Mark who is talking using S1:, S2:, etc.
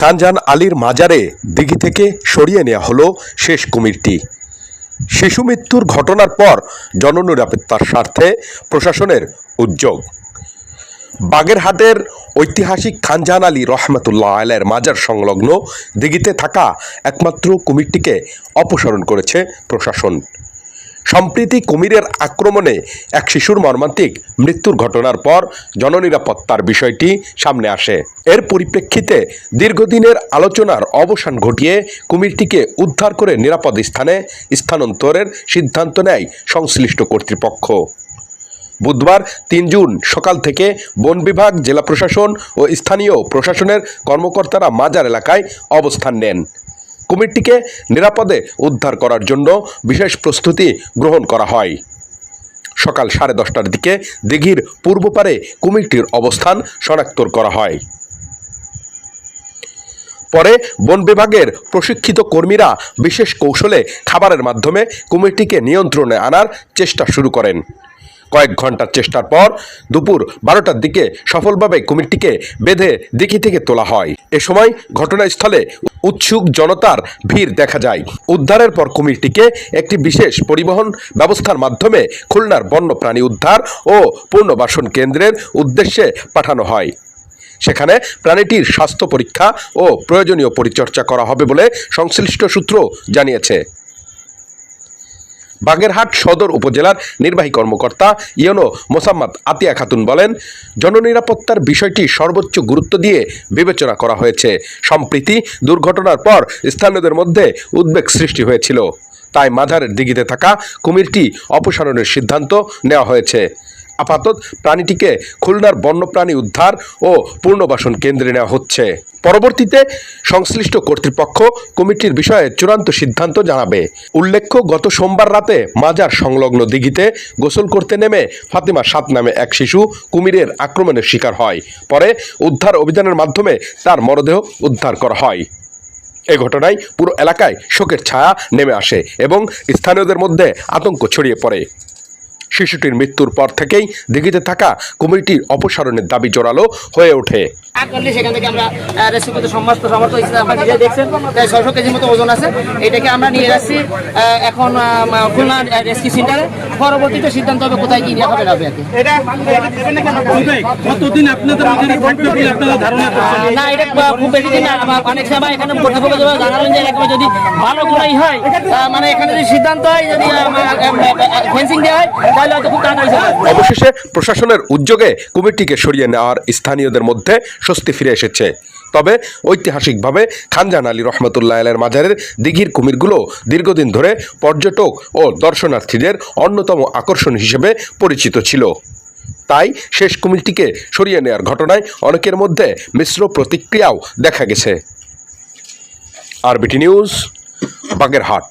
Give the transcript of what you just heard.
S1: খানজাহান আলীর মাজারে দিঘি থেকে সরিয়ে নেওয়া হলো শেষ কুমিরটি। শিশু মৃত্যুর ঘটনার পর জননিরাপত্তার স্বার্থে প্রশাসনের উদ্যোগ। বাগেরহাটের ঐতিহাসিক খানজাহান আলী রহমতুল্লাহ আলাইহির মাজার সংলগ্ন দিঘিতে থাকা একমাত্র কুমিরটিকে অপসারণ করেছে প্রশাসন। সম্প্রতি কুমিরের আক্রমণে এক শিশুর মর্মান্তিক মৃত্যুর ঘটনার পর জননিরাপত্তার বিষয়টি সামনে আসে। এর পরিপ্রেক্ষিতে দীর্ঘদিনের আলোচনার অবসান ঘটিয়ে কুমিরটিকে উদ্ধার করে নিরাপদ স্থানে স্থানান্তরের সিদ্ধান্ত নেয় সংশ্লিষ্ট কর্তৃপক্ষ। বুধবার ৩ জুন সকাল থেকে বন বিভাগ, জেলা প্রশাসন ও স্থানীয় প্রশাসনের কর্মকর্তারা মাজার এলাকায় অবস্থান নেন। কুমিরটিকে নিরাপদে উদ্ধার করার জন্য বিশেষ প্রস্তুতি গ্রহণ করা হয়। সকাল 10:30টার দিকে দিঘির পূর্ব পারে কুমিরটির অবস্থান শনাক্ত করা হয়। পরে বন বিভাগের প্রশিক্ষিত কর্মীরা বিশেষ কৌশলে খাবারের মাধ্যমে কুমিরটিকে নিয়ন্ত্রণে আনার চেষ্টা শুরু করেন। কয়েক ঘন্টার চেষ্টার পর দুপুর 12টার দিকে সফলভাবে কুমিরটিকে বেঁধে দিঘি থেকে তোলা হয়। এ সময় ঘটনাস্থলে উৎসুক জনতার ভিড় দেখা যায়। উদ্ধারের পর কুমিরটিকে একটি বিশেষ পরিবহন ব্যবস্থার মাধ্যমে খুলনার বন্যপ্রাণী উদ্ধার ও পুনর্বাসন কেন্দ্রের উদ্দেশ্যে পাঠানো হয়। সেখানে প্রাণীটির স্বাস্থ্য পরীক্ষা ও প্রয়োজনীয় পরিচর্যা করা হবে বলে সংশ্লিষ্ট সূত্র জানিয়েছে। বাগেরহাট সদর উপজেলার নির্বাহী কর্মকর্তা ইউনো মোসাম্মদ আতিয়া খাতুন বলেন, জননিরাপত্তার বিষয়টি সর্বোচ্চ গুরুত্ব দিয়ে বিবেচনা করা হয়েছে। সম্প্রতি দুর্ঘটনার পর স্থানীয়দের মধ্যে উদ্বেগ সৃষ্টি হয়েছিল, তাই মাজারের দিঘিতে থাকা কুমিরটি অপসারণের সিদ্ধান্ত নেওয়া হয়েছে। আপাতত প্রাণীটিকে খুলনার বন্যপ্রাণী উদ্ধার ও পুনর্বাসন কেন্দ্রে নেওয়া হচ্ছে। পরবর্তীতে সংশ্লিষ্ট কর্তৃপক্ষ কমিটির বিষয়ে চূড়ান্ত সিদ্ধান্ত জানাবে। উল্লেখ্য, গত সোমবার রাতে মাজার সংলগ্ন দিঘিতে গোসল করতে নেমে ফাতিমা 7 নামে এক শিশু কুমিরের আক্রমণের শিকার হয়। পরে উদ্ধার অভিযানের মাধ্যমে তার মরদেহ উদ্ধার করা হয়। এ ঘটনায় পুরো এলাকায় শোকের ছায়া নেমে আসে এবং স্থানীয়দের মধ্যে আতঙ্ক ছড়িয়ে পড়ে। শিশুটির মৃত্যুর পর থেকেই দিঘিতে থাকা কুমিরটির অপসারণের দাবি জোরালো হয়ে ওঠে।
S2: সেখান থেকে আমরা রেস্কিউ করতে সমর্থ হয়েছি। আপনারা নিজে দেখছেন, প্রায় 600 কেজির মতো ওজন আছে। এটাকে আমরা নিয়ে যাচ্ছি এখন খুলনা রেস্কিউ সেন্টারে। পরবর্তীতে সিদ্ধান্ত হবে কোথায় কি নেওয়া হবে না হবে। না, এটা খুব বেশি দিন না। অনেক সময় এখানে জানালেন যে যদি ভালো কোনোই হয়, মানে এখানে যদি সিদ্ধান্ত হয়, যদি ফেন্সিং দেওয়া হয়, তাহলে হয়তো খুব তাড়াতাড়ি।
S1: অবশেষে প্রশাসনের উদ্যোগে কুমিরটিকে সরিয়ে নেওয়ার স্থানীয়দের মধ্যে স্বস্তি ফিরে এসেছে। তবে ঐতিহাসিকভাবে খানজাহান আলী রহমতুল্লাহ আলাইহির মাজারের দিঘির কুমিরগুলো দীর্ঘদিন ধরে পর্যটক ও দর্শনার্থীদের অন্যতম আকর্ষণ হিসেবে পরিচিত ছিল। তাই শেষ কুমিরটিকে সরিয়ে নেওয়ার ঘটনায় অনেকের মধ্যে মিশ্র প্রতিক্রিয়াও দেখা গেছে। RBT news, Bagerhat.